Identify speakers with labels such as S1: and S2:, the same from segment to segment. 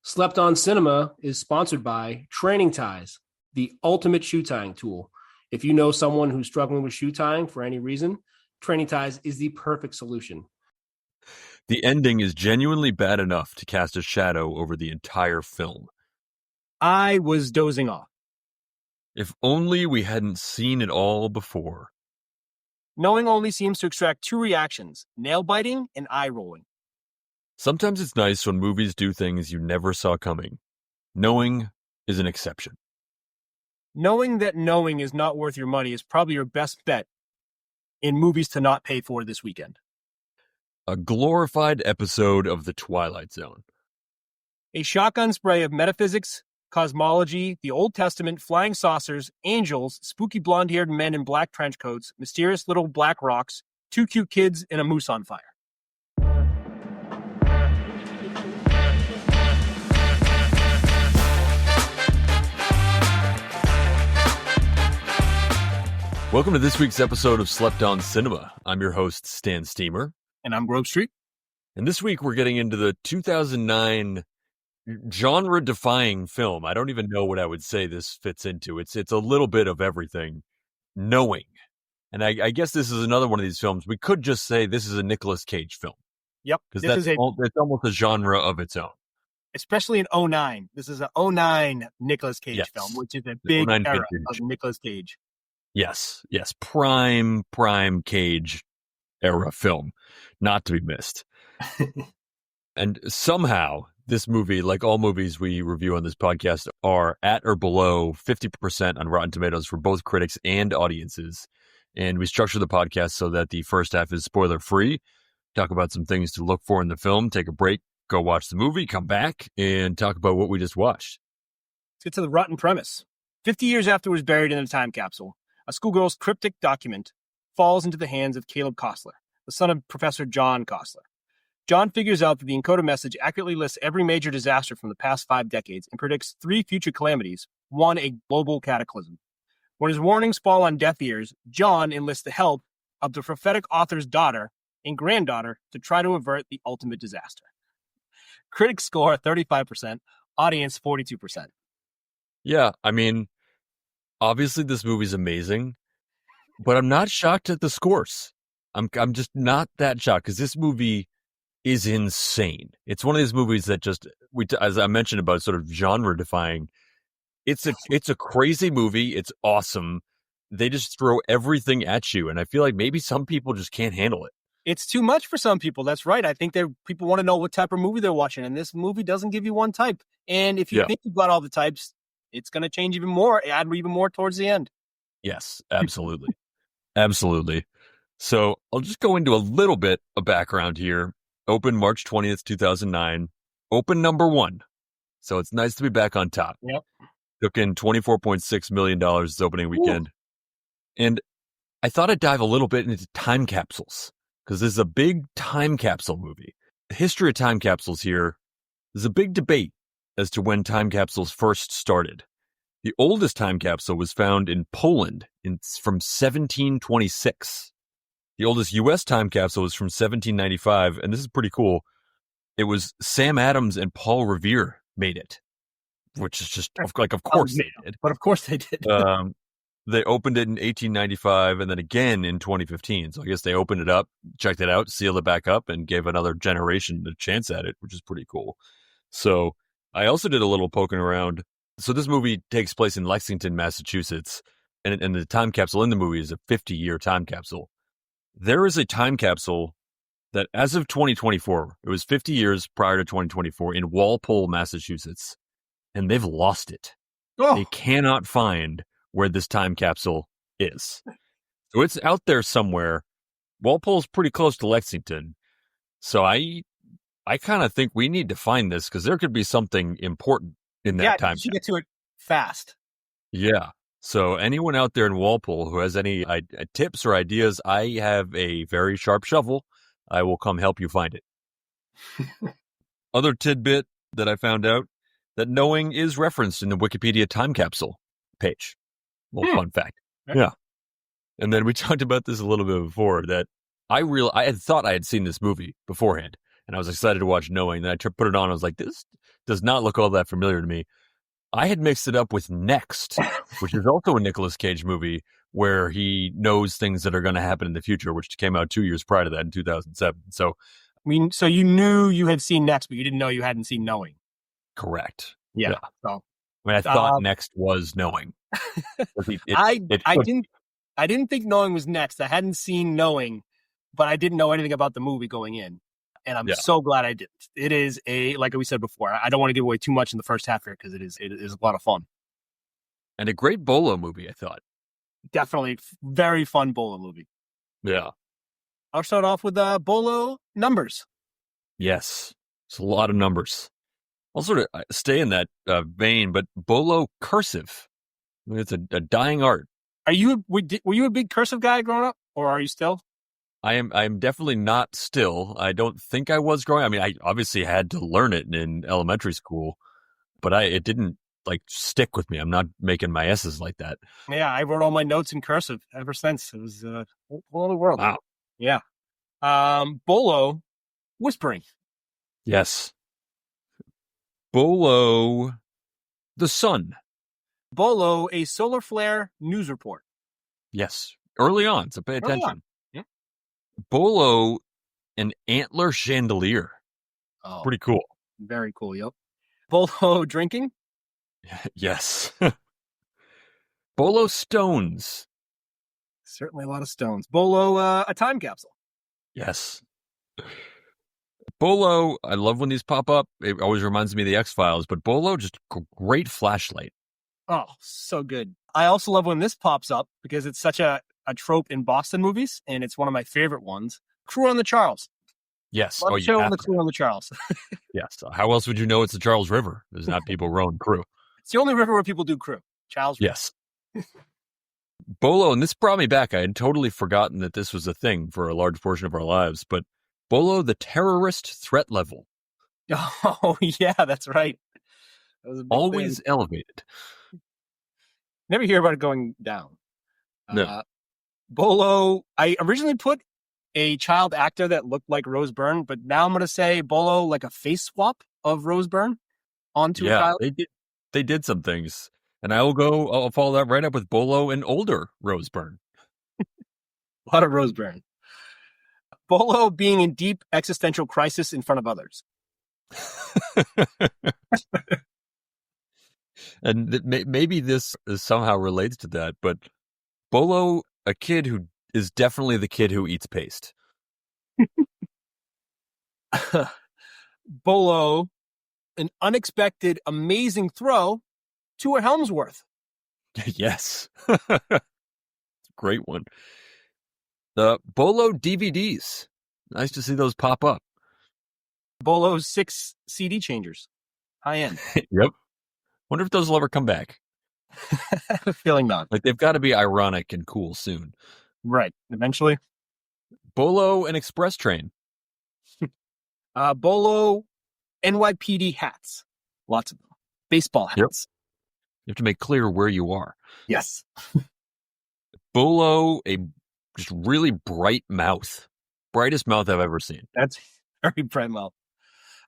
S1: Slept on Cinema is sponsored by Training Ties, the ultimate shoe tying tool. If you know someone who's struggling with shoe tying for any reason, Training Ties is the perfect solution.
S2: The ending is genuinely bad enough to cast a shadow over the entire film.
S3: I was dozing off.
S2: If only we hadn't seen it all before.
S3: Knowing only seems to extract two reactions, nail biting and eye rolling.
S2: Sometimes it's nice when movies do things you never saw coming. Knowing is an exception.
S3: Knowing that knowing is not worth your money is probably your best bet in movies to not pay for this weekend.
S2: A glorified episode of The Twilight Zone.
S3: A shotgun spray of metaphysics, cosmology, the Old Testament, flying saucers, angels, spooky blonde-haired men in black trench coats, mysterious little black rocks, two cute kids, and a moose on fire.
S2: Welcome to this week's episode of Slept on Cinema. I'm your host, Stan Steamer.
S3: And I'm Grove Street.
S2: And this week we're getting into the 2009 genre-defying film. I don't even know what I would say this fits into. It's a little bit of everything. Knowing. And I guess this is another one of these films. We could just say this is a Nicolas Cage film.
S3: Yep.
S2: Because it's almost a genre of its own.
S3: Especially in 2009. This is an 2009 Nicolas Cage film, which is a big era of Nicolas Cage.
S2: Yes. Prime Cage era film. Not to be missed. And somehow this movie, like all movies we review on this podcast, are at or below 50% on Rotten Tomatoes for both critics and audiences. And we structure the podcast so that the first half is spoiler free. Talk about some things to look for in the film, take a break, go watch the movie, come back, and talk about what we just watched.
S3: Let's get to the rotten premise. 50 years after it was buried in a time capsule, a schoolgirl's cryptic document falls into the hands of Caleb Costler, the son of Professor John Costler. John figures out that the encoded message accurately lists every major disaster from the past 5 decades and predicts 3 future calamities, one a global cataclysm. When his warnings fall on deaf ears, John enlists the help of the prophetic author's daughter and granddaughter to try to avert the ultimate disaster. Critics score 35%, audience 42%.
S2: Yeah, I mean, obviously this movie's amazing, but I'm not shocked at the scores. I'm just not that shocked because this movie is insane. It's one of these movies that just, as I mentioned about sort of genre defying, it's a crazy movie. It's awesome. They just throw everything at you. And I feel like maybe some people just can't handle it.
S3: It's too much for some people. That's right. I think people want to know what type of movie they're watching. And this movie doesn't give you one type. And if you think you've got all the types, it's going to change even more, add even more towards the end.
S2: Yes, absolutely. Absolutely. So I'll just go into a little bit of background here. Opened March 20th, 2009. Open number 1. So it's nice to be back on top.
S3: Yep.
S2: Took in $24.6 million this opening weekend. Ooh. And I thought I'd dive a little bit into time capsules because this is a big time capsule movie. The history of time capsules here, there's a big debate as to when time capsules first started. The oldest time capsule was found in Poland from 1726. The oldest U.S. time capsule was from 1795, and this is pretty cool. It was Sam Adams and Paul Revere made it, which is just like, of course they did.
S3: But of course they did.
S2: They opened it in 1895 and then again in 2015. So I guess they opened it up, checked it out, sealed it back up, and gave another generation a chance at it, which is pretty cool. So I also did a little poking around. So this movie takes place in Lexington, Massachusetts, and the time capsule in the movie is a 50-year time capsule. There is a time capsule that as of 2024, it was 50 years prior to 2024 in Walpole, Massachusetts, and they've lost it. Oh. They cannot find where this time capsule is. So it's out there somewhere. Walpole's pretty close to Lexington. So I kind of think we need to find this because there could be something important in that time.
S3: You get to it fast.
S2: Yeah. So anyone out there in Walpole who has any tips or ideas, I have a very sharp shovel. I will come help you find it. Other tidbit that I found out, that knowing is referenced in the Wikipedia time capsule page. Little fun fact. Yeah. And then we talked about this a little bit before, that I had thought I had seen this movie beforehand, and I was excited to watch Knowing. Then I put it on. I was like, this does not look all that familiar to me. I had mixed it up with Next, which is also a Nicolas Cage movie where he knows things that are going to happen in the future, which came out 2 years prior to that in 2007. So,
S3: so you knew you had seen Next, but you didn't know you hadn't seen Knowing.
S2: correct.
S3: Yeah. So
S2: I mean, I thought Next was Knowing.
S3: I didn't think Knowing was Next. I hadn't seen Knowing, but I didn't know anything about the movie going in. And I'm so glad I didn't. It is like we said before, I don't want to give away too much in the first half here because it is a lot of fun.
S2: And a great BOLO movie, I thought.
S3: Definitely very fun BOLO movie.
S2: Yeah.
S3: I'll start off with BOLO numbers.
S2: Yes. It's a lot of numbers. I'll sort of stay in that vein, but BOLO Cursive. I mean, it's a dying art.
S3: Were you a big cursive guy growing up, or are you still?
S2: I am definitely not still. I don't think I was growing. I mean, I obviously had to learn it in elementary school, but it didn't like stick with me. I'm not making my S's like that.
S3: Yeah, I wrote all my notes in cursive ever since. It was a whole other world.
S2: Wow.
S3: Yeah. BOLO whispering.
S2: Yes. BOLO the sun.
S3: BOLO a solar flare news report.
S2: Yes. Early on, so pay attention.
S3: Yeah.
S2: BOLO an antler chandelier.
S3: Oh,
S2: pretty cool.
S3: Very cool. Yep. BOLO drinking.
S2: Yes. BOLO stones.
S3: Certainly a lot of stones. BOLO a time capsule.
S2: Yes. BOLO, I love when these pop up. It always reminds me of the X-Files, but BOLO, just great flashlight.
S3: Oh, so good. I also love when this pops up because it's such a trope in Boston movies, and it's one of my favorite ones. Crew on the Charles.
S2: Yes.
S3: Show on the Crew on the Charles.
S2: Yes. How else would you know it's the Charles River? There's not people rowing crew.
S3: It's the only river where people do crew. Charles River.
S2: Yes. BOLO, and this brought me back. I had totally forgotten that this was a thing for a large portion of our lives, but BOLO, the terrorist threat level.
S3: Oh, yeah, that's right. That was a big
S2: always
S3: thing.
S2: Elevated.
S3: Never hear about it going down.
S2: No.
S3: BOLO, I originally put a child actor that looked like Rose Byrne, but now I'm going to say BOLO like a face swap of Rose Byrne onto a child.
S2: They did some things. And I'll follow that right up with BOLO and older Rose Byrne.
S3: A lot of Rose Byrne. BOLO being in deep existential crisis in front of others.
S2: And maybe this somehow relates to that, but BOLO, a kid who is definitely the kid who eats paste.
S3: BOLO, an unexpected, amazing throw to a Helmsworth.
S2: Yes. Great one. The BOLO DVDs. Nice to see those pop up.
S3: BOLO's 6 CD changers. High end.
S2: Yep. Wonder if those will ever come back.
S3: I have a feeling not.
S2: Like, they've got to be ironic and cool soon.
S3: Right. Eventually.
S2: BOLO and Express Train.
S3: BOLO NYPD hats. Lots of them. Baseball hats.
S2: Yep. You have to make clear where you are.
S3: Yes.
S2: BOLO, a just really bright mouth. Brightest mouth I've ever seen.
S3: That's very bright mouth.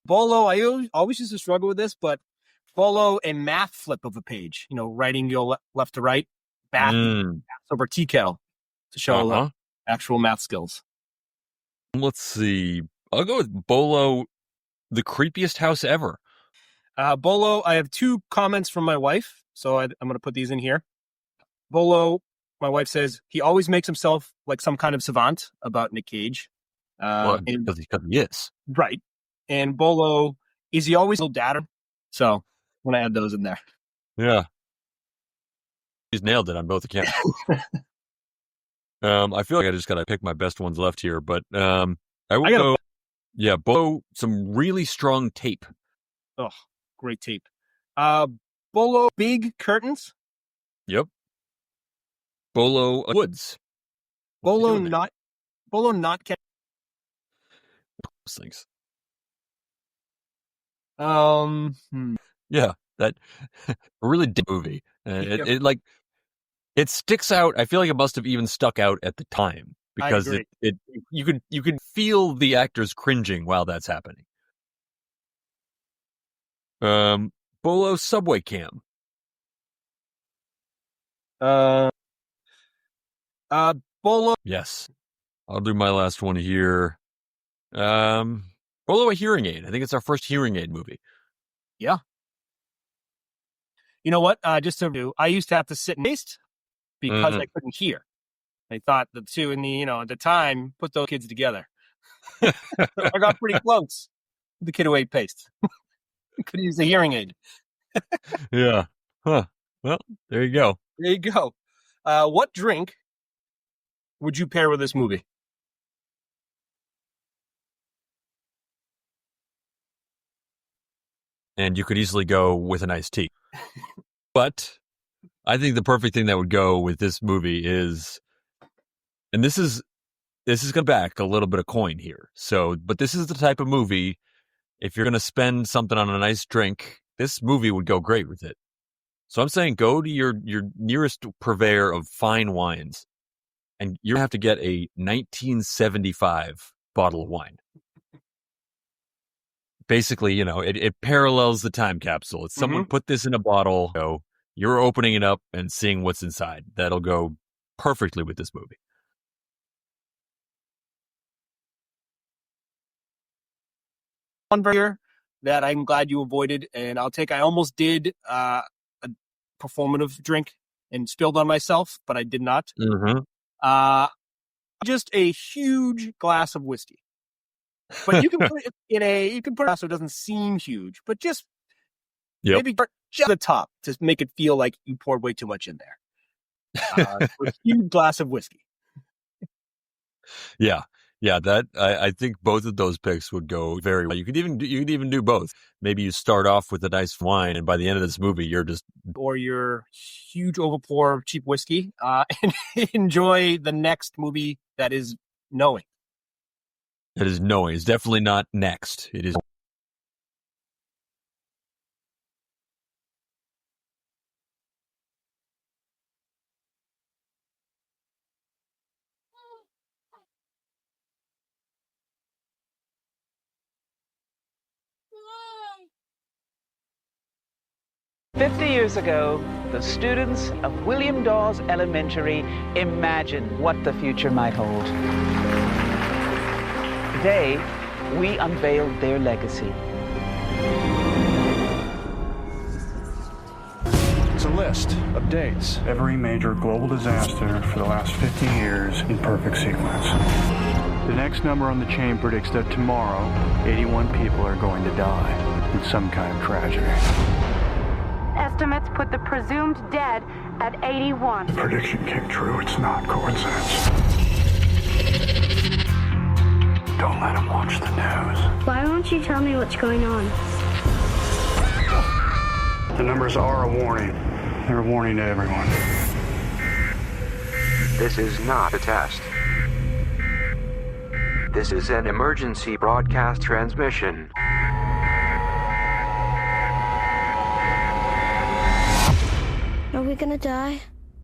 S3: BOLO, I always used to struggle with this, but BOLO a math flip of a page. Writing your left to right, back over tea kettle to show actual math skills.
S2: Let's see. I'll go with BOLO, the creepiest house ever.
S3: BOLO, I have 2 comments from my wife, so I'm going to put these in here. BOLO, my wife says, he always makes himself like some kind of savant about Nick Cage.
S2: Because he is.
S3: Right. And BOLO, is he always a little dadder? So I'm going to add those in there.
S2: Yeah. He's nailed it on both accounts. I feel like I just got to pick my best ones left here, but I will go. Yeah, BOLO, some really strong tape.
S3: Oh, great tape. BOLO big curtains.
S2: Yep. BOLO woods.
S3: BOLO not catch
S2: things. Yeah, that a really dim movie. It sticks out. I feel like it must have even stuck out at the time because you could feel the actors cringing while that's happening. BOLO subway cam.
S3: BOLO.
S2: Yes. I'll do my last one here. BOLO a hearing aid. I think it's our first hearing aid movie.
S3: Yeah. You know what? Just to do, I used to have to sit and taste because I couldn't hear. I thought the two at the time, put those kids together. I got pretty close. The kid who ate paste. Could use the hearing aid.
S2: Yeah. Huh. Well, there you go.
S3: There you go. What drink would you pair with this movie?
S2: And you could easily go with an iced tea. But I think the perfect thing that would go with this movie is, and this is going to back a little bit of coin here. But this is the type of movie, if you're going to spend something on a nice drink, this movie would go great with it. So I'm saying go to your nearest purveyor of fine wines, and you're going to have to get a 1975 bottle of wine. Basically, it parallels the time capsule. It's someone put this in a bottle, you're opening it up and seeing what's inside. That'll go perfectly with this movie.
S3: One here that I'm glad you avoided, and I almost did a performative drink and spilled on myself, but I did not. Just a huge glass of whiskey. But you can put it you can put it so it doesn't seem huge, but just maybe just the top to make it feel like you poured way too much in there. A huge glass of whiskey.
S2: Yeah. That I think both of those picks would go very well. You could even do both. Maybe you start off with a nice wine, and by the end of this movie, you're just
S3: your huge overpour of cheap whiskey, and enjoy the next movie that is Knowing.
S2: It is Knowing. It's definitely not Next. It is.
S4: "50 years ago, the students of William Dawes Elementary imagined what the future might hold. Today, we unveiled their legacy.
S5: It's a list of dates.
S6: Every major global disaster for the last 50 years in perfect sequence. The next number on the chain predicts that tomorrow, 81 people are going to die in some kind of tragedy.
S7: Estimates put the presumed dead at 81.
S6: The prediction came true. It's not coincidence. Don't let them watch the news.
S7: Why won't you tell me what's going on?
S6: The numbers are a warning. They're a warning to everyone.
S8: This is not a test. This is an emergency broadcast transmission.
S7: Are we gonna die?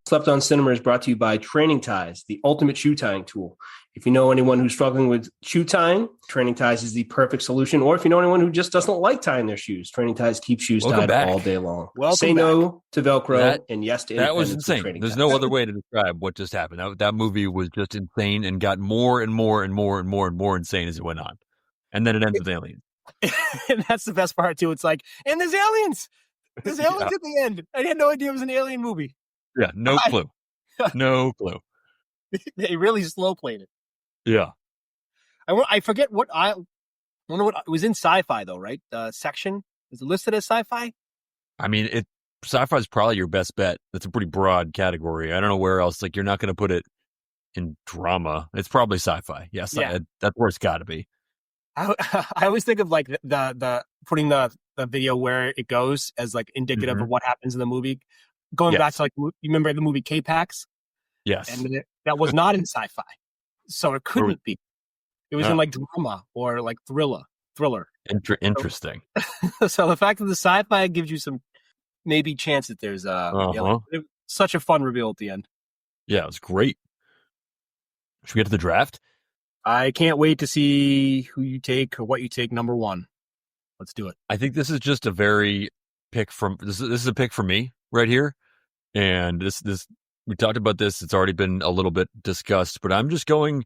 S1: Slept On Cinema is brought to you by Training Ties, the ultimate shoe tying tool. If you know anyone who's struggling with shoe tying, Training Ties is the perfect solution. Or if you know anyone who just doesn't like tying their shoes, Training Ties keeps shoes tied all day long. Say no to Velcro and yes to
S2: that was insane. There's no other way to describe what just happened. That movie was just insane and got more and more and more and more and more insane as it went on. And then it ends with aliens.
S3: And that's the best part too. It's like, and there's aliens. There's aliens at the end. I had no idea it was an alien movie.
S2: Yeah, no clue. No clue.
S3: They really slow played it.
S2: Yeah.
S3: I forget what I wonder what it was in sci-fi though, right? Section is it listed as sci-fi?
S2: I mean, sci-fi is probably your best bet. That's a pretty broad category. I don't know where else. Like, you're not going to put it in drama. It's probably sci-fi. Yes, that's where it's got to be.
S3: I always think of like the putting the video where it goes as like indicative of what happens in the movie. Going back to like, you remember the movie K-Pax?
S2: Yes.
S3: And that was not in sci-fi. So it couldn't be. It was in like drama or like thriller.
S2: Interesting.
S3: So the fact that the sci-fi gives you some maybe chance that there's such a fun reveal at the end.
S2: Yeah, it was great. Should we get to the draft?
S3: I can't wait to see who you take or what you take number one. Let's do it.
S2: I think this is just a very pick from this is a pick for me right here. And this we talked about this. It's already been a little bit discussed, but I'm just going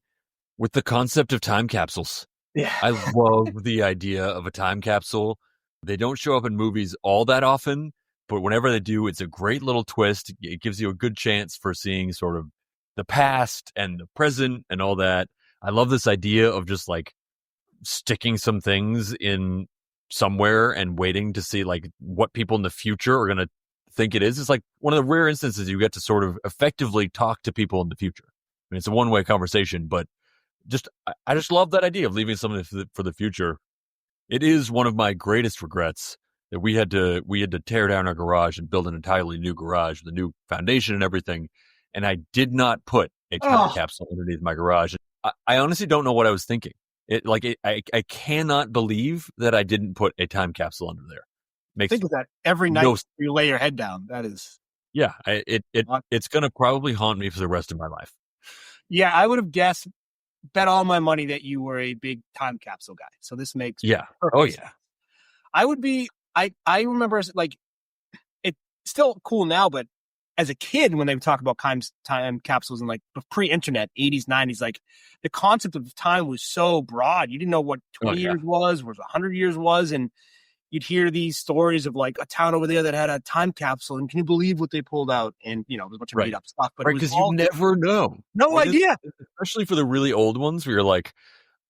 S2: with the concept of time capsules.
S3: Yeah.
S2: I love the idea of a time capsule. They don't show up in movies all that often, but whenever they do, it's a great little twist. It gives you a good chance for seeing sort of the past and the present and all that. I love this idea of just like sticking some things in somewhere and waiting to see like what people in the future are going to think it is. It's like one of the rare instances you get to sort of effectively talk to people in the future. I mean, it's a one-way conversation, but I just love that idea of leaving something for the future. It is one of my greatest regrets that we had to tear down our garage and build an entirely new garage with a new foundation and everything. And I did not put a time capsule underneath my garage. I honestly don't know what I was thinking. I cannot believe that I didn't put a time capsule under there.
S3: Think of that every night you lay your head down. That is,
S2: yeah. It's going to probably haunt me for the rest of my life.
S3: Yeah, I would have bet all my money that you were a big time capsule guy. So this makes perfect sense. I would be. I remember like it's still cool now, but as a kid when they would talk about time capsules and like pre-internet 80s 90s, like the concept of time was so broad. You didn't know what 20 years was, what 100 years was, and you'd hear these stories of like a town over there that had a time capsule, and can you believe what they pulled out? And it was a bunch of made up stuff. But
S2: because you never know.
S3: No idea.
S2: Especially for the really old ones where you're like,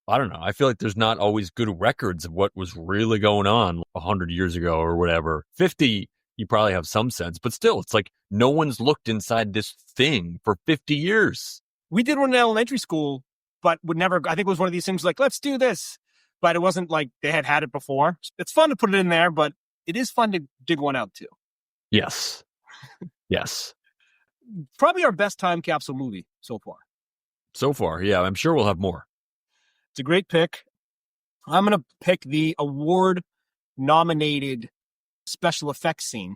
S2: I don't know. I feel like there's not always good records of what was really going on 100 years ago or whatever. 50, you probably have some sense, but still, it's like no one's looked inside this thing for 50 years.
S3: We did one in elementary school, but would never. I think it was one of these things like, let's do this. But it wasn't like they had it before. It's fun to put it in there, but it is fun to dig one out too.
S2: Yes. Yes.
S3: Probably our best time capsule movie so far.
S2: So far, yeah. I'm sure we'll have more.
S3: It's a great pick. I'm going to pick the award-nominated special effects scene.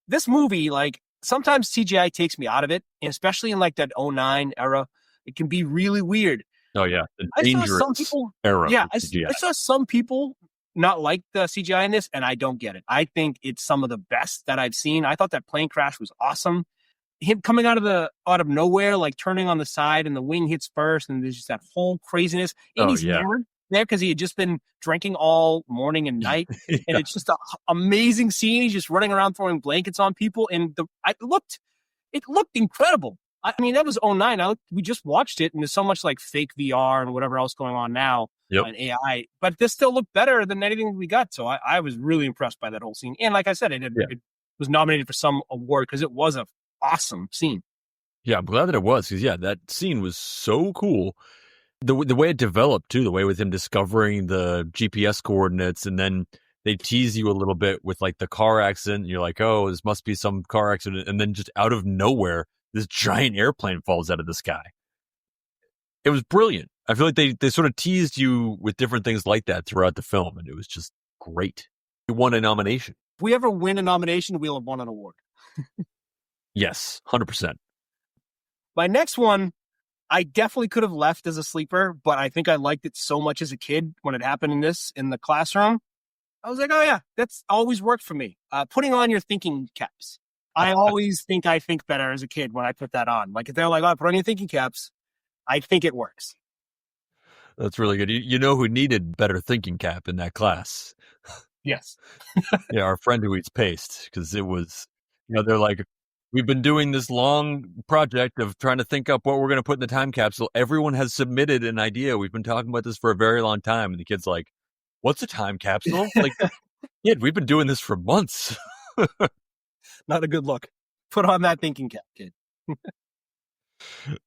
S3: This movie, like, sometimes CGI takes me out of it, and especially in like that 2009 era, it can be really weird.
S2: Oh, yeah. The
S3: dangerous era. Yeah, I saw some people not like the CGI in this, and I don't get it. I think it's some of the best that I've seen. I thought that plane crash was awesome. Him coming out of nowhere, like turning on the side, and the wing hits first, and there's just that whole craziness. And he's hammered there because he had just been drinking all morning and night, and it's just an amazing scene. He's just running around throwing blankets on people, and it looked incredible. I mean, that was 2009. We just watched it, and there's so much like fake VR and whatever else going on now and AI. But this still looked better than anything we got. So I was really impressed by that whole scene. And like I said, it was nominated for some award because it was an awesome scene.
S2: Yeah, I'm glad that it was because, that scene was so cool. The way it developed, too, the way with him discovering the GPS coordinates, and then they tease you a little bit with like the car accident. And you're like, oh, this must be some car accident. And then just out of nowhere, this giant airplane falls out of the sky. It was brilliant. I feel like they sort of teased you with different things like that throughout the film, and it was just great. You won a nomination.
S3: If we ever win a nomination, we'll have won an award.
S2: Yes, 100%.
S3: My next one, I definitely could have left as a sleeper, but I think I liked it so much as a kid when it happened in the classroom. I was like, oh yeah, that's always worked for me. Putting on your thinking caps. I always think I think better as a kid when I put that on. Like if they're like, oh, put on your thinking caps, I think it works.
S2: That's really good. You know who needed better thinking cap in that class?
S3: Yes.
S2: Yeah, our friend who eats paste, because it was, they're like, we've been doing this long project of trying to think up what we're going to put in the time capsule. Everyone has submitted an idea. We've been talking about this for a very long time. And the kid's like, what's a time capsule? Like, kid, we've been doing this for months.
S3: Not a good look. Put on that thinking cap, kid.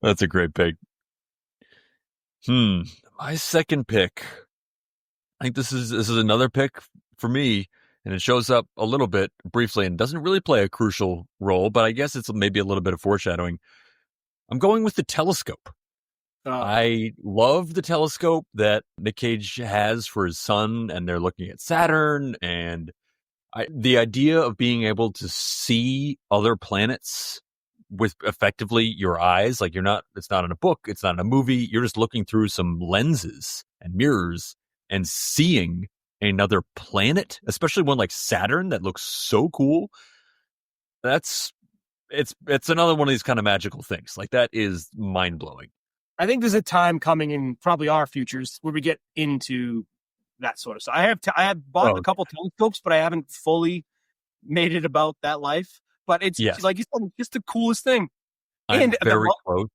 S2: That's a great pick. My second pick. I think this is another pick for me, and it shows up a little bit briefly and doesn't really play a crucial role, but I guess it's maybe a little bit of foreshadowing. I'm going with the telescope. I love the telescope that Nick Cage has for his son, and they're looking at Saturn, and the idea of being able to see other planets with effectively your eyes, like it's not in a book, it's not in a movie, you're just looking through some lenses and mirrors and seeing another planet, especially one like Saturn that looks so cool. It's another one of these kind of magical things. Like, that is mind blowing.
S3: I think there's a time coming in probably our futures where we get into that sort of stuff. I have bought a couple telescopes, but I haven't fully made it about that life. But it's like you said, it's just the coolest thing.
S2: I'm very close.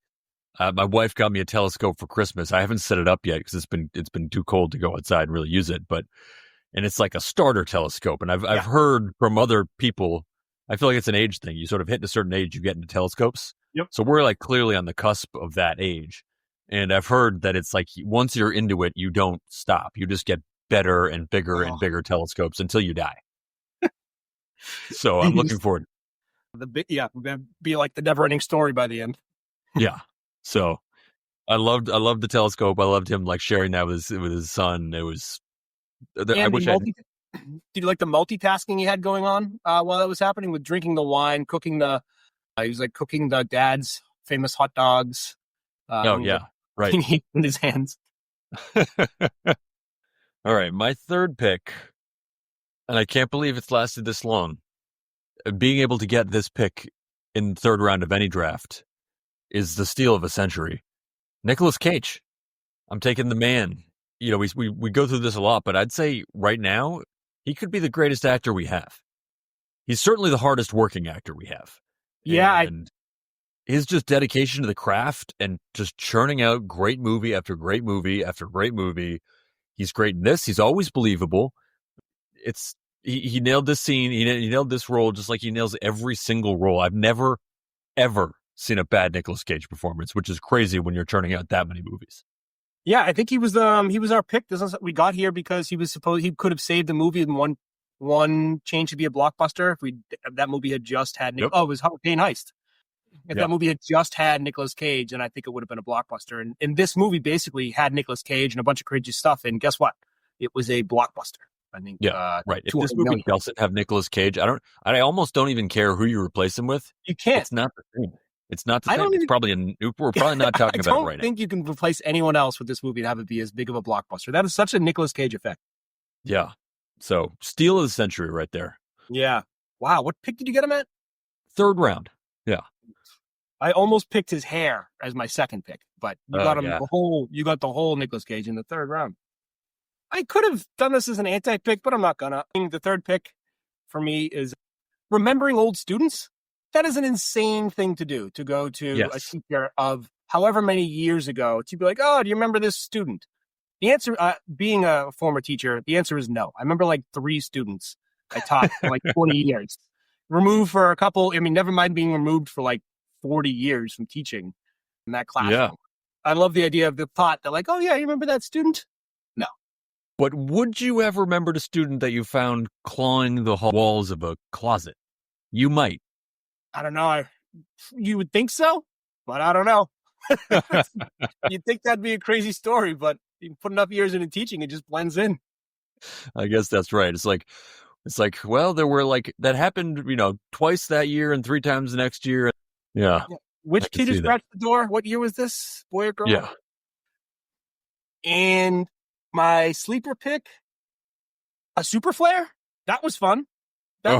S2: My wife got me a telescope for Christmas. I haven't set it up yet because it's been too cold to go outside and really use it. And it's like a starter telescope. And I've heard from other people, I feel like it's an age thing. You sort of hit a certain age, you get into telescopes.
S3: Yep.
S2: So we're like clearly on the cusp of that age. And I've heard that it's like once you're into it, you don't stop. You just get better and bigger and bigger telescopes until you die. So I'm looking forward.
S3: We're gonna be like the never-ending story by the end.
S2: Yeah. So I loved the telescope. I loved him like sharing that with his son. It was. Did you like the multitasking he had going on while that was happening, with drinking the wine, cooking the? He was like cooking the dad's famous hot dogs. Right.
S3: In his hands.
S2: All right, my third pick, and I can't believe it's lasted this long. Being able to get this pick in the third round of any draft is the steal of a century. Nicolas Cage. I'm taking the man. You know, we go through this a lot, but I'd say right now he could be the greatest actor we have. He's certainly the hardest working actor we have.
S3: Yeah,
S2: and his just dedication to the craft and just churning out great movie after great movie after great movie. He's great in this. He's always believable. He nailed this scene. He nailed this role just like he nails every single role. I've never, ever seen a bad Nicolas Cage performance, which is crazy when you're churning out that many movies.
S3: Yeah, I think he was our pick. We got here because he could have saved the movie in one change to be a blockbuster if that movie had just had it was Hurricane Heist. If that movie had just had Nicolas Cage, and I think it would have been a blockbuster. And this movie basically had Nicolas Cage and a bunch of crazy stuff. And guess what? It was a blockbuster. I think.
S2: Right. If this movie doesn't have Nicolas Cage, I almost don't even care who you replace him with.
S3: You can't.
S2: It's not the same. It's not the same. We're probably not talking about it right now.
S3: I don't think you can replace anyone else with this movie and have it be as big of a blockbuster. That is such a Nicolas Cage effect.
S2: Yeah. So steal of the century right there.
S3: Yeah. Wow. What pick did you get him at?
S2: Third round. Yeah.
S3: I almost picked his hair as my second pick, but you got him you got the whole Nicolas Cage in the third round. I could have done this as an anti-pick, but I'm not gonna. The third pick for me is remembering old students. That is an insane thing to do, to go to a teacher of however many years ago to be like, oh, do you remember this student? The answer, being a former teacher, the answer is no. I remember like 3 students I taught for like 20 years. Removed for a couple, never mind being removed for like 40 years from teaching in that classroom. Yeah. I love the idea of the thought that like, oh yeah, you remember that student? No.
S2: But would you have remembered a student that you found clawing the walls of a closet? You might.
S3: I don't know. You would think so, but I don't know. You'd think that'd be a crazy story, but you put enough years into teaching, it just blends in.
S2: I guess that's right. It's like, well, there were like, that happened, twice that year and 3 times the next year. Yeah.
S3: Which kid who scratched the door? What year was this? Boy or girl?
S2: Yeah.
S3: And my sleeper pick, a super flare. That was fun. That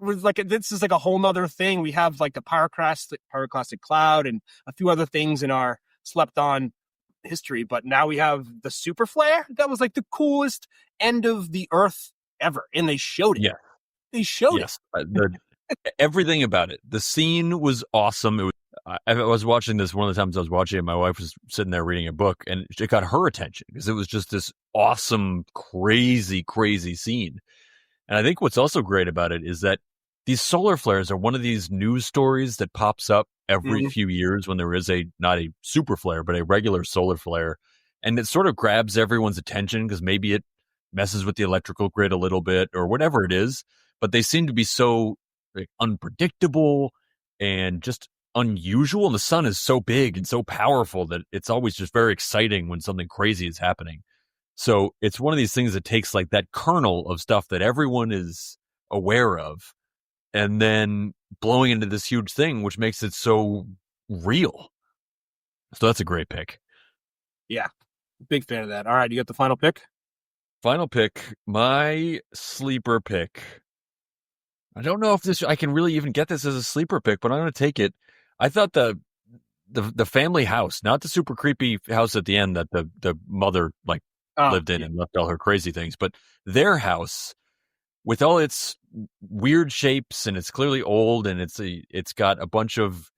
S3: was like, this is like a whole nother thing. We have like the pyroclastic cloud and a few other things in our slept on history, but now we have the super flare. That was like the coolest end of the earth ever. And they showed it.
S2: Yeah.
S3: They showed it.
S2: Everything about it. The scene was awesome. I was watching this one of the times I was watching it. My wife was sitting there reading a book and it got her attention because it was just this awesome, crazy, crazy scene. And I think what's also great about it is that these solar flares are one of these news stories that pops up every few years when there is not a super flare, but a regular solar flare. And it sort of grabs everyone's attention because maybe it messes with the electrical grid a little bit or whatever it is. But they seem to be so unpredictable and just unusual. And the sun is so big and so powerful that it's always just very exciting when something crazy is happening. So it's one of these things that takes like that kernel of stuff that everyone is aware of and then blowing into this huge thing, which makes it so real. So that's a great pick.
S3: Yeah. Big fan of that. All right. You got the final pick?
S2: Final pick, my sleeper pick. I don't know if I can really even get this as a sleeper pick, but I'm going to take it. I thought the family house, not the super creepy house at the end that the mother lived in and left all her crazy things, but their house with all its weird shapes, and it's clearly old, and it's got a bunch of,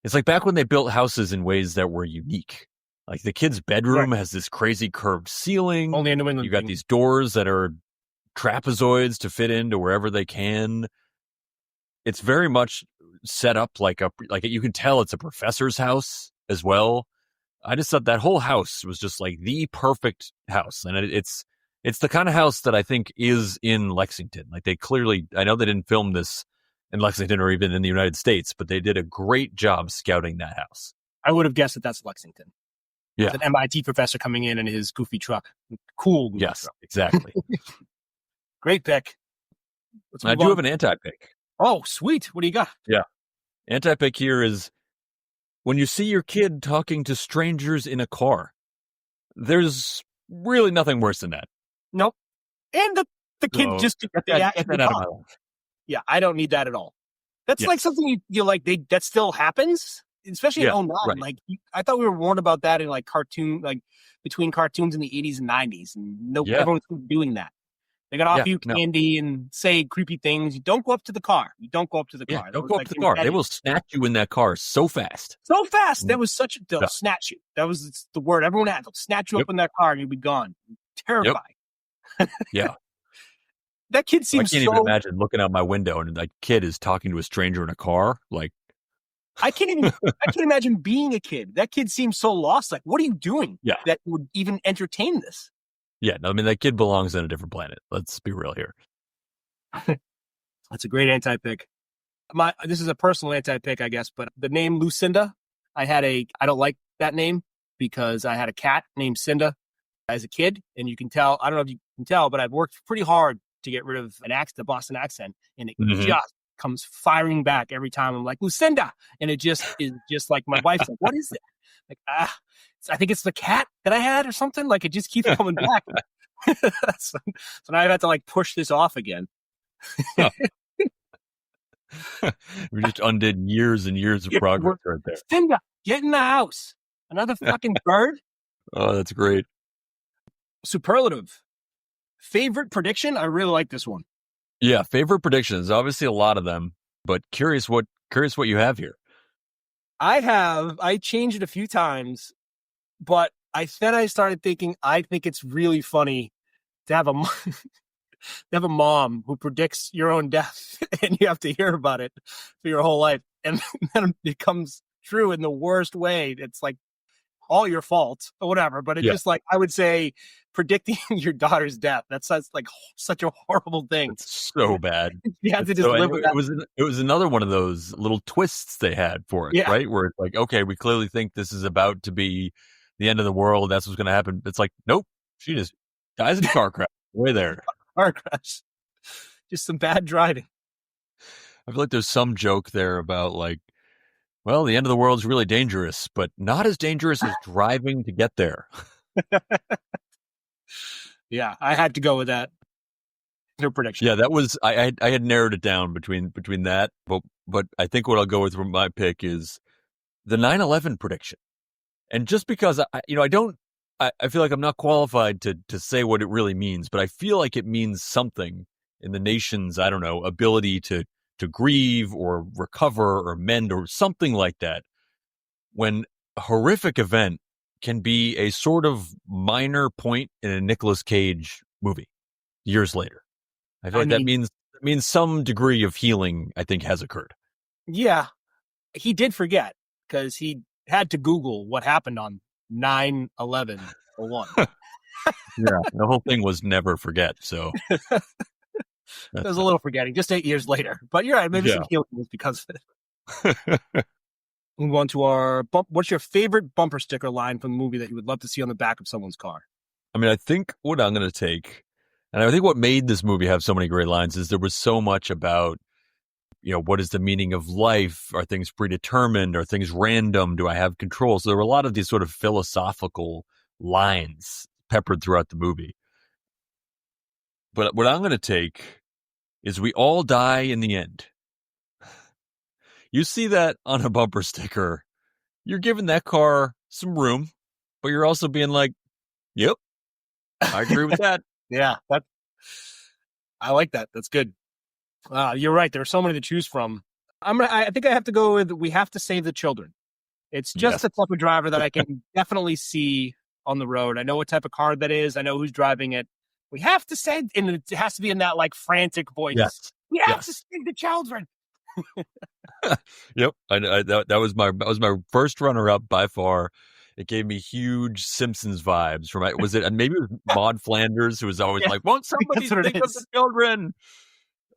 S2: it's like back when they built houses in ways that were unique. Like the kid's bedroom has this crazy curved ceiling.
S3: Only in New England.
S2: You got these doors that are trapezoids to fit into wherever they can. It's very much set up like you can tell it's a professor's house as well. I just thought that whole house was just like the perfect house, and it's the kind of house that I think is in Lexington. Like they clearly, I know they didn't film this in Lexington or even in the United States, but they did a great job scouting that house.
S3: I would have guessed that that's Lexington.
S2: Yeah,
S3: it's an MIT professor coming in his goofy truck, cool. Goofy truck.
S2: Exactly.
S3: Great pick.
S2: I do have an anti-pick.
S3: Oh, sweet. What do you got?
S2: Yeah. Anti-pick here is when you see your kid talking to strangers in a car, there's really nothing worse than that.
S3: Nope. And the kid just
S2: get that out of my life.
S3: Yeah, I don't need that at all. That's like something you like. That still happens, especially in 09.
S2: Right.
S3: Like I thought we were warned about that in like between cartoons in the 80s and 90s, and everyone's doing that. They got to offer you candy and say creepy things. You don't go up to the car. You don't go up to the car.
S2: Don't go up to the car. They will snatch you in that car so fast.
S3: So fast. That was they'll snatch you. That was the word everyone had. They'll snatch you up in that car and you'll be gone. Terrifying.
S2: Yeah.
S3: That kid seems
S2: I can't even imagine looking out my window and that kid is talking to a stranger in a car. Like,
S3: I can't imagine being a kid. That kid seems so lost. Like, what are you doing that would even entertain this?
S2: Yeah, no, I mean, that kid belongs on a different planet. Let's be real here.
S3: That's a great anti-pick. This is a personal anti-pick, I guess, but the name Lucinda, I don't like that name because I had a cat named Cinda as a kid, and you can tell, I don't know if you can tell, but I've worked pretty hard to get rid of the Boston accent, and it just comes firing back every time. I'm like, Lucinda, and it just is just like my wife's like, what is it? Like, I think it's the cat that I had or something. Like it just keeps coming back. So now I've had to like push this off again.
S2: We just undid years and years of progress right there.
S3: Cinda, get in the house. Another fucking bird.
S2: Oh, that's great.
S3: Superlative. Favorite prediction? I really like this one.
S2: Yeah, favorite predictions. Obviously a lot of them, but curious what you have here.
S3: I changed it a few times, but I started thinking, I think it's really funny to have a mom who predicts your own death and you have to hear about it for your whole life. And then it comes true in the worst way. It's like all your fault or whatever, but it's just like, I would say predicting your daughter's death. That's like such a horrible thing.
S2: It's so bad.
S3: You have to just live with that.
S2: It was another one of those little twists they had for it, right? Where it's like, okay, we clearly think this is about to be the end of the world. That's what's going to happen. It's like, nope, she just dies in a car crash. Way there.
S3: Car crash. Just some bad driving.
S2: I feel like there's some joke there about like, well, the end of the world is really dangerous, but not as dangerous as driving to get there.
S3: Yeah, I had to go with that. No prediction.
S2: Yeah, that was I had narrowed it down between that, but I think what I'll go with for my pick is the 9/11 prediction. And just because I feel like I'm not qualified to say what it really means, but I feel like it means something in the nation's, I don't know, ability to grieve or recover or mend or something like that. When a horrific event can be a sort of minor point in a Nicolas Cage movie years later. I feel like that means some degree of healing, I think, has occurred.
S3: Yeah. He did forget because he had to Google what happened on 9/11/01.
S2: Yeah, the whole thing was never forget. So
S3: there's a little forgetting, just 8 years later. But you're right, maybe some healing was because of it. Move on to our what's your favorite bumper sticker line from the movie that you would love to see on the back of someone's car?
S2: I mean, I think what I'm going to take, and I think what made this movie have so many great lines is there was so much about, what is the meaning of life? Are things predetermined? Are things random? Do I have control? So there were a lot of these sort of philosophical lines peppered throughout the movie. But what I'm going to take is we all die in the end. You see that on a bumper sticker. You're giving that car some room, but you're also being like, yep, I agree with that.
S3: Yeah, I like that. That's good. You're right. There are so many to choose from. I think I have to go with we have to save the children. It's just
S2: Yes.
S3: the type of driver that I can definitely see on the road. I know what type of car that is. I know who's driving it. We have to save, and it has to be in that like frantic voice.
S2: Yes.
S3: We have to save the children.
S2: Yep. That was my first runner up by far. It gave me huge Simpsons vibes from and maybe it was Maud Flanders who was always like, won't somebody
S3: That's what it
S2: think of
S3: is.
S2: the children?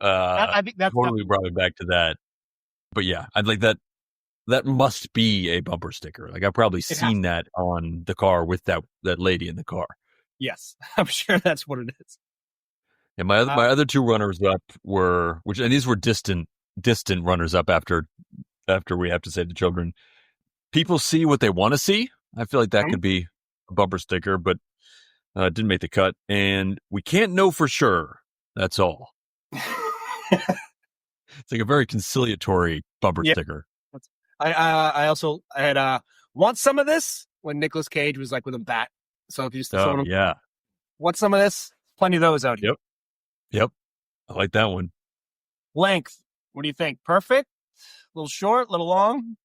S3: I think that's
S2: Totally brought me back to that. But yeah, I'd like that. That must be a bumper sticker. Like I've probably seen that on the car with that lady in the car.
S3: Yes, I'm sure that's what it is.
S2: And my other two runners up were and these were distant runners up after we have to save the children. People see what they want to see. I feel like that could be a bumper sticker, but it didn't make the cut. And we can't know for sure. That's all. It's like a very conciliatory bumper sticker.
S3: I also had want some of this when Nicolas Cage was like with a bat. So if you just throw him, want some of this? Plenty of those out here.
S2: Yep. I like that one.
S3: Length. What do you think? Perfect? A little short, a little long?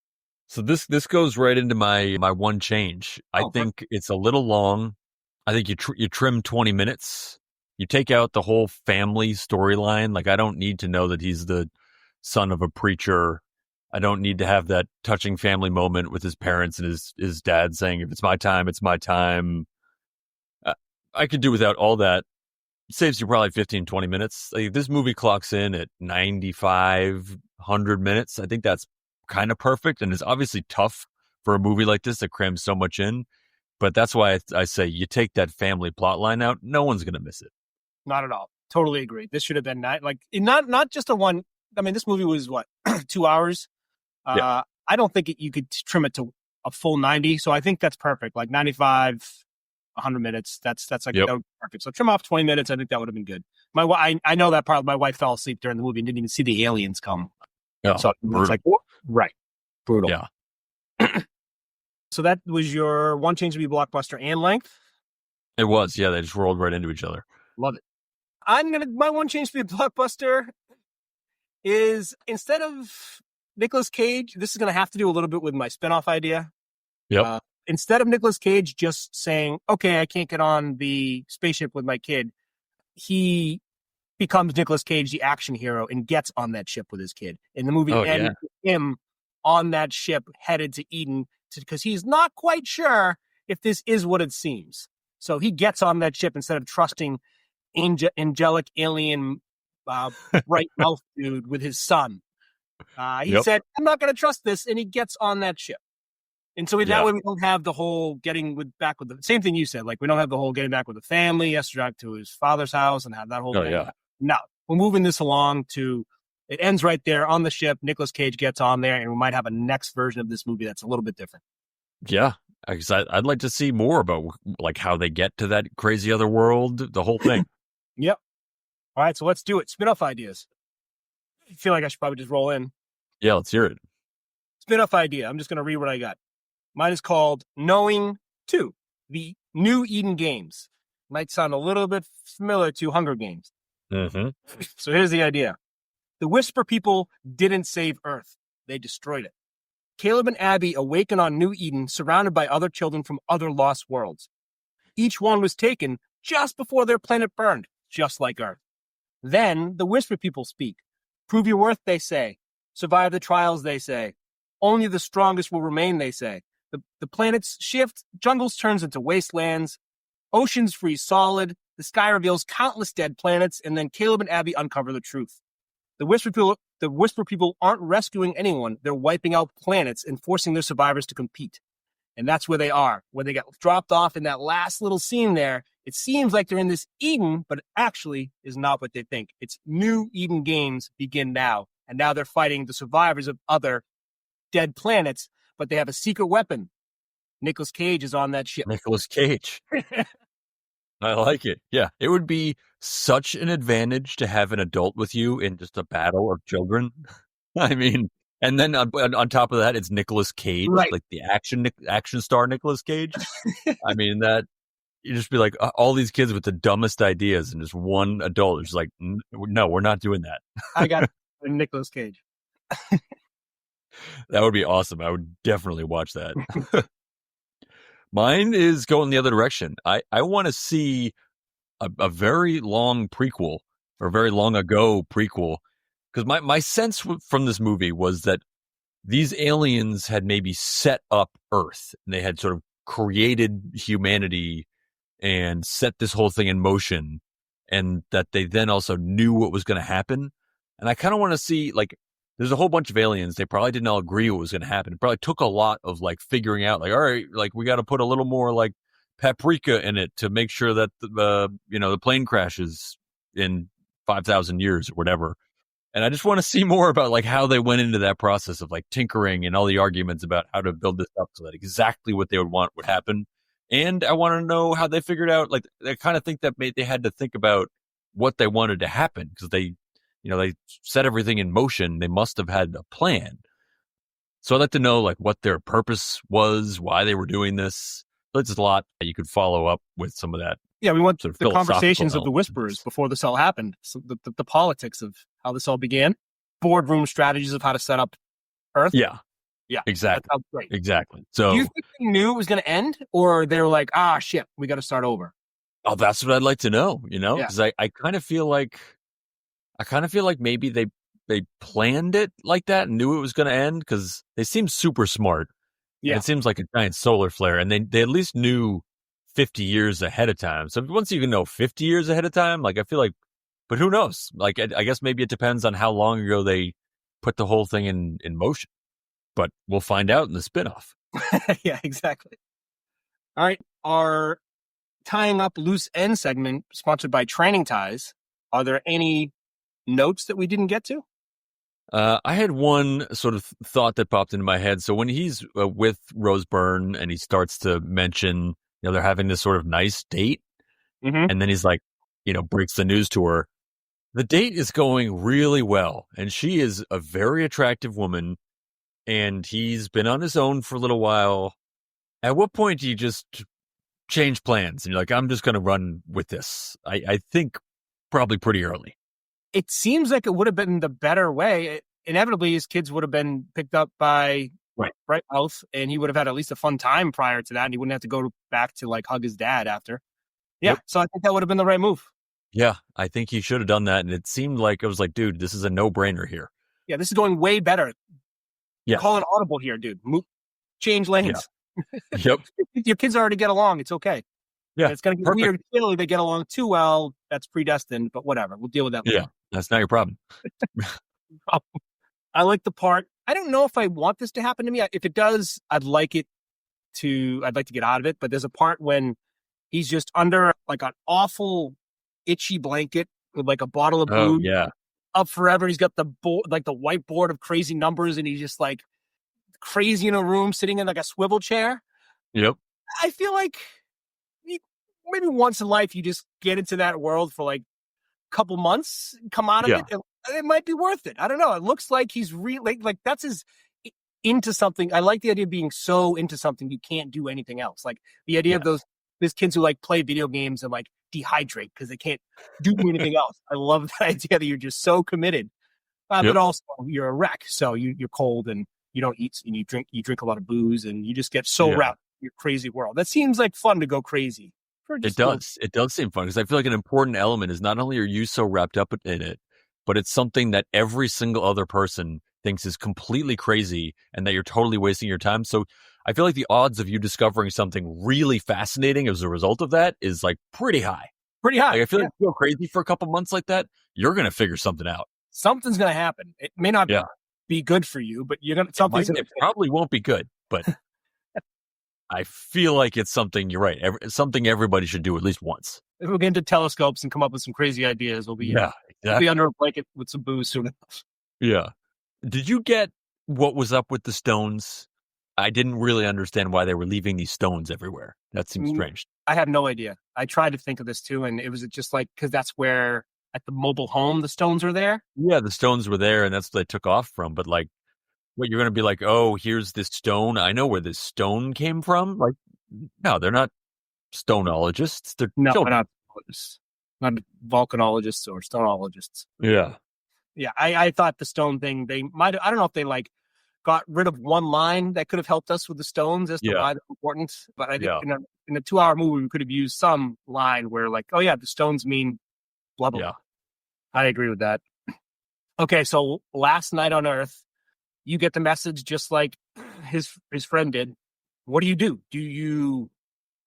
S2: So this goes right into my one change. I think it's a little long. I think you trim 20 minutes. You take out the whole family storyline. Like I don't need to know that he's the son of a preacher. I don't need to have that touching family moment with his parents and his dad saying, if it's my time, it's my time. I could do without all that. It saves you probably 15, 20 minutes. Like, this movie clocks in at 95, 100 minutes. I think that's kind of perfect. And it's obviously tough for a movie like this that crams so much in. But that's why I say you take that family plot line out, no one's going to miss it.
S3: Not at all. Totally agree. This should have been not just a one. I mean, this movie was what, 2 hours? I don't think you could trim it to a full 90. So I think that's perfect. Like 95, 100 minutes. That's like that would be perfect. So trim off 20 minutes. I think that would have been good. I know that part. My wife fell asleep during the movie and didn't even see the aliens come.
S2: Oh,
S3: so it's like, right. Brutal.
S2: Yeah.
S3: So that was your one change to be blockbuster and length?
S2: It was. Yeah. They just rolled right into each other.
S3: Love it. My one change to be a blockbuster is instead of Nicolas Cage, this is going to have to do a little bit with my spinoff idea.
S2: Yep.
S3: Instead of Nicolas Cage just saying, okay, I can't get on the spaceship with my kid, he becomes Nicolas Cage, the action hero, and gets on that ship with his kid. And the movie ends with him on that ship headed to Eden because he's not quite sure if this is what it seems. So he gets on that ship instead of trusting angelic alien bright mouth dude with his son. He said, I'm not going to trust this. And he gets on that ship. And so that way we don't have the whole back with the same thing you said. Like we don't have the whole getting back with the family. He has to drive to his father's house and have that whole thing. Yeah. No, we're moving this along to it ends right there on the ship. Nicolas Cage gets on there and we might have a next version of this movie that's a little bit different.
S2: Yeah. Because I'd like to see more about like how they get to that crazy other world, the whole thing.
S3: Yep. All right. So let's do it. Spin-off ideas. I feel like I should probably just roll in.
S2: Yeah. Let's hear it.
S3: Spin-off idea. I'm just going to read what I got. Mine is called Knowing 2, the New Eden Games. Might sound a little bit familiar to Hunger Games.
S2: Mm-hmm.
S3: So here's the idea. The Whisper people didn't save Earth. They destroyed it. Caleb and Abby awaken on New Eden, surrounded by other children from other lost worlds. Each one was taken just before their planet burned, just like Earth. Then the Whisper people speak. Prove your worth, they say. Survive the trials, they say. Only the strongest will remain, they say. The planets shift, jungles turns into wastelands, oceans freeze solid, the sky reveals countless dead planets, and then Caleb and Abby uncover the truth. The Whisper people aren't rescuing anyone. They're wiping out planets and forcing their survivors to compete. And that's where they are. Where they got dropped off in that last little scene there, it seems like they're in this Eden, but it actually is not what they think. It's New Eden Games begin now. And now they're fighting the survivors of other dead planets, but they have a secret weapon. Nicolas Cage is on that ship.
S2: Nicolas Cage. I like it. Yeah. It would be such an advantage to have an adult with you in just a battle of children. I mean, and then on top of that, it's Nicolas Cage,
S3: Right.
S2: like the action star Nicolas Cage. I mean, that you just be like all these kids with the dumbest ideas and just one adult is like, no, we're not doing that.
S3: I got Nicolas Cage.
S2: That would be awesome. I would definitely watch that. Mine is going the other direction. I want to see a very long prequel or a very long ago prequel, because my sense from this movie was that these aliens had maybe set up Earth and they had sort of created humanity and set this whole thing in motion, and that they then also knew what was going to happen. And I kind of want to see, like, there's a whole bunch of aliens. They probably didn't all agree what was going to happen. It probably took a lot of like figuring out, like, all right, like we got to put a little more like paprika in it to make sure that the plane crashes in 5,000 years or whatever. And I just want to see more about like how they went into that process of like tinkering and all the arguments about how to build this up so that exactly what they would want would happen. And I want to know how they figured out, like, I kind of think that they had to think about what they wanted to happen, because they set everything in motion. They must have had a plan. So I'd like to know like what their purpose was, why they were doing this. There's a lot you could follow up with some of that.
S3: Yeah, we want
S2: sort of
S3: the conversations
S2: philosophical
S3: of the Whisperers before this all happened. So the politics of how this all began, boardroom strategies of how to set up Earth.
S2: Yeah, exactly.
S3: That sounds great.
S2: Exactly. So
S3: do you think they knew it was going to end, or they were like, shit, we got to start over?
S2: Oh, that's what I'd like to know,
S3: Yeah.
S2: because I kind of feel like maybe they planned it like that and knew it was going to end, because they seem super smart.
S3: Yeah.
S2: It seems like a giant solar flare, and they at least knew 50 years ahead of time. So once you can know 50 years ahead of time, like I feel like, but who knows? Like I guess maybe it depends on how long ago they put the whole thing in motion. But we'll find out in the spinoff.
S3: Yeah, exactly. All right. Our tying up loose end segment, sponsored by Training Ties. Are there any notes that we didn't get to?
S2: I had one sort of thought that popped into my head. So when he's with Rose Byrne and he starts to mention, they're having this sort of nice date, and then he's like, breaks the news to her. The date is going really well, and she is a very attractive woman, and he's been on his own for a little while. At what point do you just change plans and you're like, I'm just going to run with this? I think probably pretty early.
S3: It seems like it would have been the better way. Inevitably, his kids would have been picked up by Bright Mouth, and he would have had at least a fun time prior to that, and he wouldn't have to go back to like hug his dad after. Yeah, So I think that would have been the right move. Yeah,
S2: I think he should have done that, and it seemed like, I was like, dude, this is a no-brainer here.
S3: Yeah, this is going way better.
S2: Yeah.
S3: Call an audible here, dude. Change lanes.
S2: Yeah. Yep.
S3: Your kids already get along. It's okay.
S2: Yeah.
S3: And it's going to get weird. Clearly, they get along too well. That's predestined, but whatever. We'll deal with that later.
S2: Yeah, that's not your problem.
S3: I like the part. I don't know if I want this to happen to me. If it does, I'd like to get out of it. But there's a part when he's just under like an awful itchy blanket with like a bottle of booze. Up forever. He's got the like the whiteboard of crazy numbers, and he's just like crazy in a room, sitting in like a swivel chair.
S2: Yep.
S3: I feel like maybe once in life you just get into that world for like a couple months, come out of it. It might be worth it. I don't know. It looks like he's really like that's his into something. I like the idea of being so into something you can't do anything else. Like the idea of those kids who like play video games and like dehydrate because they can't do anything else. I love the idea that you're just so committed, but also you're a wreck. So you're cold and you don't eat and you drink a lot of booze and you just get so wrapped in your crazy world. That seems like fun to go crazy.
S2: It does. It does seem fun because I feel like an important element is not only are you so wrapped up in it, but it's something that every single other person thinks is completely crazy and that you're totally wasting your time. So I feel like the odds of you discovering something really fascinating as a result of that is like pretty high. Pretty high. Like I feel like if you go crazy for a couple months like that, you're going to figure something out.
S3: Something's going to happen. It may not be good for you, but you're going to,
S2: it probably won't be good, but I feel like it's something, you're right, something everybody should do at least once.
S3: If we get into telescopes and come up with some crazy ideas, we'll be under a blanket with some booze soon enough.
S2: Yeah. Did you get what was up with the stones? I didn't really understand why they were leaving these stones everywhere. That seems strange.
S3: I have no idea. I tried to think of this too, and it was just like, because that's where at the mobile home the stones are there.
S2: Yeah, the stones were there, and that's what they took off from. But like, what you're going to be like? Oh, here's this stone. I know where this stone came from. Like, no, they're not stoneologists. They're
S3: No,
S2: children.
S3: not volcanologists or stoneologists.
S2: Yeah.
S3: Yeah, I thought the stone thing, they might, I don't know if they like got rid of one line that could have helped us with the stones as to why they're important. But I think in a 2-hour movie, we could have used some line where like, oh yeah, the stones mean blah, blah, blah. I agree with that. Okay, so last night on Earth, you get the message just like his friend did. What do? Do you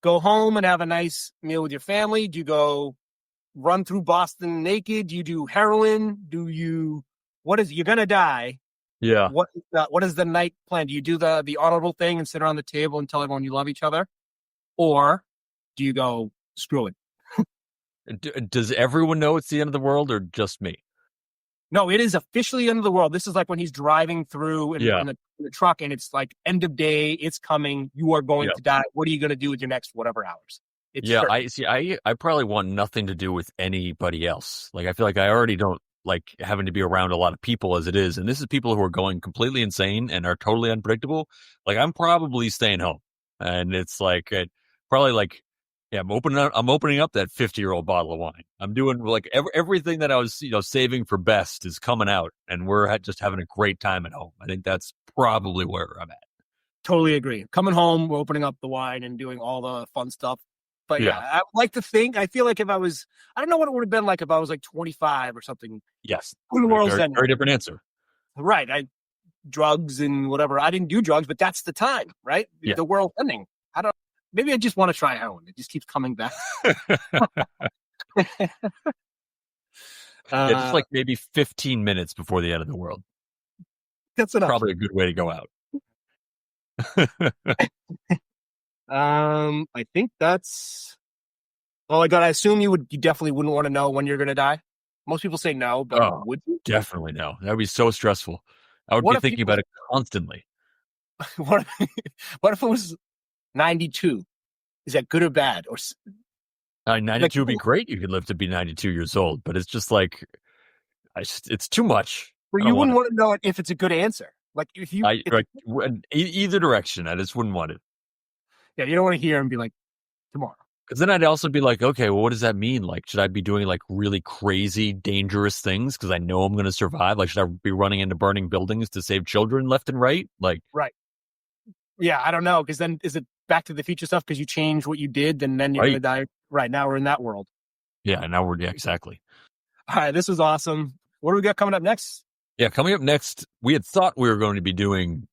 S3: go home and have a nice meal with your family? Do you go run through Boston naked? Do you do heroin? You're going to die.
S2: Yeah.
S3: What is the night plan? Do you do the honorable thing and sit around the table and tell everyone you love each other? Or do you go, screw it?
S2: Does everyone know it's the end of the world or just me?
S3: No, it is officially end of the world. This is like when he's driving through in the truck and it's like end of day. It's coming. You are going to die. What are you going to do with your next whatever hours?
S2: I probably want nothing to do with anybody else. Like, I feel like I already don't like having to be around a lot of people as it is. And this is people who are going completely insane and are totally unpredictable. Like, I'm probably staying home. And it's like, probably like, I'm opening up that 50-year-old bottle of wine. I'm doing like everything that I was, saving for best is coming out, and we're just having a great time at home. I think that's probably where I'm at.
S3: Totally agree. Coming home, we're opening up the wine and doing all the fun stuff. But I would like to think, I feel like if I was, I don't know what it would have been like if I was like 25 or something.
S2: Yes.
S3: When the world's ending.
S2: Very different answer.
S3: Right. Drugs and whatever. I didn't do drugs, but that's the time, right?
S2: Yeah.
S3: The world's ending. Maybe I just want to try heroin. It just keeps coming back.
S2: Just like maybe 15 minutes before the end of the world.
S3: That's enough.
S2: Probably a good way to go out.
S3: I think that's all I got. I assume you definitely wouldn't want to know when you're going to die. Most people say no, but would you?
S2: Definitely no. That would be so stressful. I would be thinking about it constantly.
S3: What if it was 92? Is that good or bad? Or
S2: 92 would be great. You could live to be 92 years old, but it's just like, it's too much.
S3: Well, you wouldn't want to know it if it's a good answer. Like
S2: either direction, I just wouldn't want it.
S3: Yeah, you don't want to hear and be like, tomorrow.
S2: Because then I'd also be like, okay, well, what does that mean? Like, should I be doing like really crazy, dangerous things because I know I'm going to survive? Like, should I be running into burning buildings to save children left and right? Like,
S3: right. Yeah, I don't know. Because then is it Back to the Future stuff? Because you change what you did and then you're going to die. Right. Now we're in that world.
S2: Yeah. Exactly.
S3: All right. This was awesome. What do we got coming up next?
S2: Yeah. Coming up next, we had thought we were going to be doing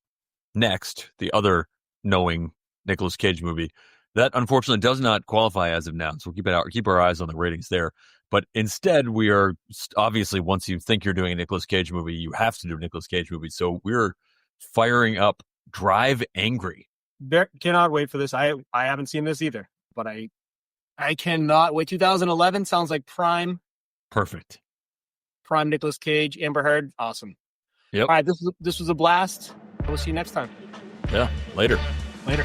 S2: next the other knowing Nicolas Cage movie. That unfortunately does not qualify as of now. So we'll keep our eyes on the ratings there. But instead, we are obviously, once you think you're doing a Nicolas Cage movie, you have to do a Nicolas Cage movie. So we're firing up Drive Angry.
S3: Cannot wait for this. I haven't seen this either, but I cannot wait. 2011 sounds like prime.
S2: Perfect.
S3: Prime Nicolas Cage, Amber Heard. Awesome.
S2: Yep.
S3: All right. This was a blast. We'll see you next time.
S2: Yeah. Later.
S3: Later.